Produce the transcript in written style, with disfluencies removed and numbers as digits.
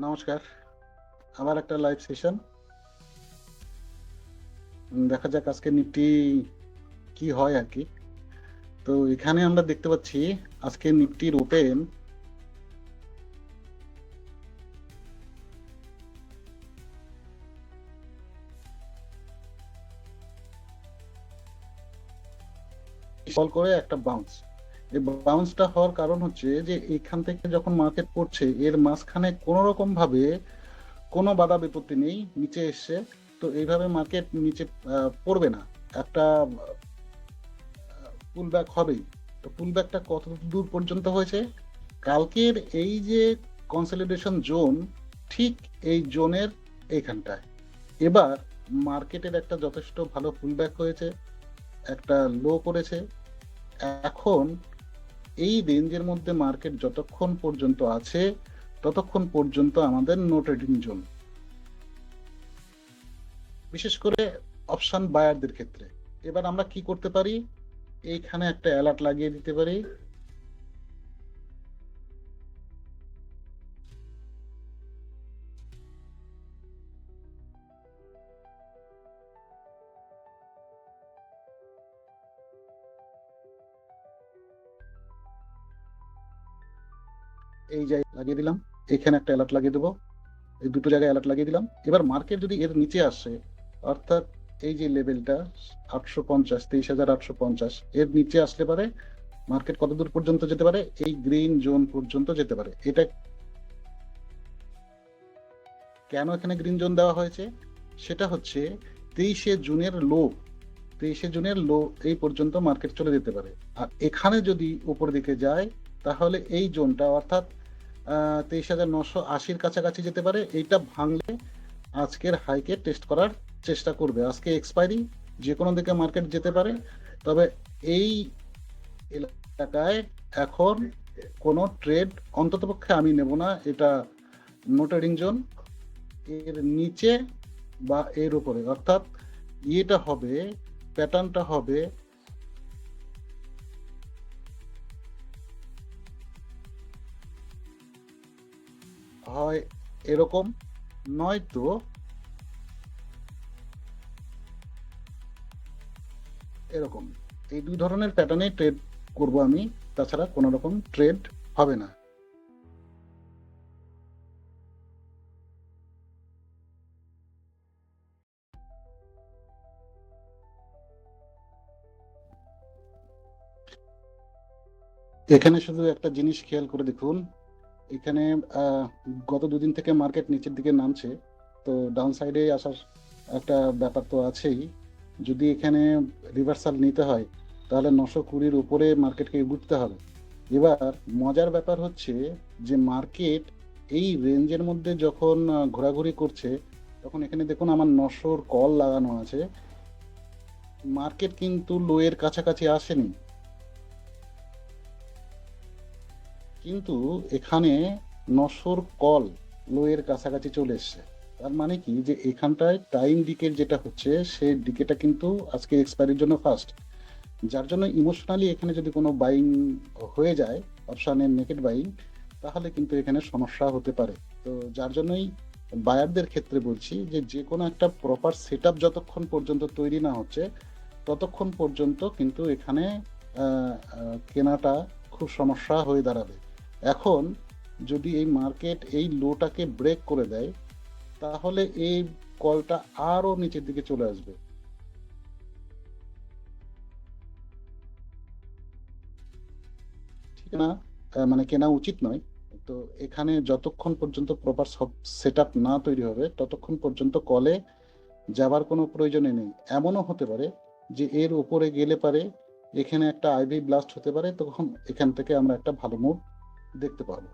নমস্কার। আবার একটা লাইভ সেশন। দেখা যাক আজকে নিফটি কি হয় আরকি। তো এখানে আমরা দেখতে পাচ্ছি আজকে নিফটির ওপেন ফল করে একটা বাউন্স। এই বাউন্সটা হওয়ার কারণ হচ্ছে যে এইখান থেকে যখন মার্কেট পড়ছে এর মাঝখানে কোনরকম ভাবে কোনো বাধা বিপত্তি নেই, নিচে এসছে। তো এইভাবে মার্কেট নিচে পড়বে না। একটা পুলব্যাক হবেই। তো পুলব্যাকটা কত দূর পর্যন্ত হয়েছে? কালকের এই যে কনসলিডেশন জোন, ঠিক এই জোনের এইখানটায় এবার মার্কেটের একটা যথেষ্ট ভালো পুলব্যাক হয়েছে, একটা লো করেছে। এখন এই রেঞ্জের মধ্যে মার্কেট যতক্ষণ পর্যন্ত আছে ততক্ষণ পর্যন্ত আমাদের নো ট্রেডিং জোন, বিশেষ করে অপশন বায়ারদের ক্ষেত্রে। এবার আমরা কি করতে পারি? এইখানে একটা অ্যালার্ট লাগিয়ে দিতে পারি। এই জায়গায় লাগিয়ে দিলাম, এখানে একটা অ্যালার্ট লাগিয়ে দেবো, এই দুটো জায়গায় অ্যালার্ট লাগিয়ে দিলাম। এবার মার্কেট যদি এর নিচে আসে, অর্থাৎ এই যে লেভেলটা 850, 23,850, এর নিচে আসলে পারে মার্কেট কত দূর পর্যন্ত যেতে পারে? এই গ্রিন জোন পর্যন্ত যেতে পারে। এটা কেন এখানে গ্রিন জোন দেওয়া হয়েছে? সেটা হচ্ছে 23শে জুনের লো, 23শে জুনের লো এই পর্যন্ত মার্কেট চলে যেতে পারে। আর এখানে যদি উপর দিকে যায় তাহলে এই জোনটা অর্থাৎ 23,980-র কাছাকাছি যেতে পারে। এইটা ভাঙলে আজকের হাইকে টেস্ট করার চেষ্টা করবে। আজকে এক্সপায়ারি, যে কোনো দিকে মার্কেট যেতে পারে। তবে এই এলাকায় এখন কোনো ট্রেড অন্ততপক্ষে আমি নেব না। এটা নো ট্রেডিং জোন। এর নিচে বা এর উপরে, অর্থাৎ ইয়েটা হবে, প্যাটার্নটা হবে হয় এরকম, নয়তো এরকম। এই দুই ধরনের প্যাটার্নে ট্রেড করব আমি, তাছাড়া কোনো রকম ট্রেড হবে না। এখানে শুধু একটা জিনিস খেয়াল করে দেখুন, এখানে আহ, গত দুদিন থেকে মার্কেট নিচের দিকে নামছে। তো ডাউন সাইডে আসার একটা ব্যাপার তো আছেই। যদি এখানে রিভার্সাল নিতে হয় তাহলে 920-র উপরে মার্কেটকে উঠতে হবে। এবার মজার ব্যাপার হচ্ছে যে মার্কেট এই রেঞ্জের মধ্যে যখন ঘোরাঘুরি করছে, তখন এখানে দেখুন আমার 900-র কল লাগানো আছে। মার্কেট কিন্তু লোয়ের কাছাকাছি আসেনি, কিন্তু এখানে 900-র কল লোয়ের কাছাকাছি চলে এসছে। তার মানে কি যে এখানটায় টাইম ডিকের যেটা হচ্ছে সেই ডিকেটা কিন্তু আজকে এক্সপায়ারির জন্য ফার্স্ট। যার জন্য ইমোশনালি এখানে যদি কোনো বাইং হয়ে যায়, অপশানের নেকেট বাইং, তাহলে কিন্তু এখানে সমস্যা হতে পারে। তো যার জন্যই বায়ারদের ক্ষেত্রে বলছি যে যে কোনো একটা প্রপার সেট আপ যতক্ষণ পর্যন্ত তৈরি না হচ্ছে ততক্ষণ পর্যন্ত কিন্তু এখানে কেনাটা খুব সমস্যা হয়ে দাঁড়াবে। এখন যদি এই মার্কেট এই লোটাকে ব্রেক করে দেয় তাহলে এই কলটা আরো নিচের দিকে চলে আসবে, ঠিক না? মানে কেনা উচিত নয়। তো এখানে যতক্ষণ পর্যন্ত প্রপার সেট আপ না তৈরি হবে ততক্ষণ পর্যন্ত কলে যাবার কোনো প্রয়োজনই নেই। এমনও হতে পারে যে এর উপরে গেলে পারে এখানে একটা আইভি ব্লাস্ট হতে পারে, তখন এখান থেকে আমরা একটা ভালো মুভ দেখতে পাবো।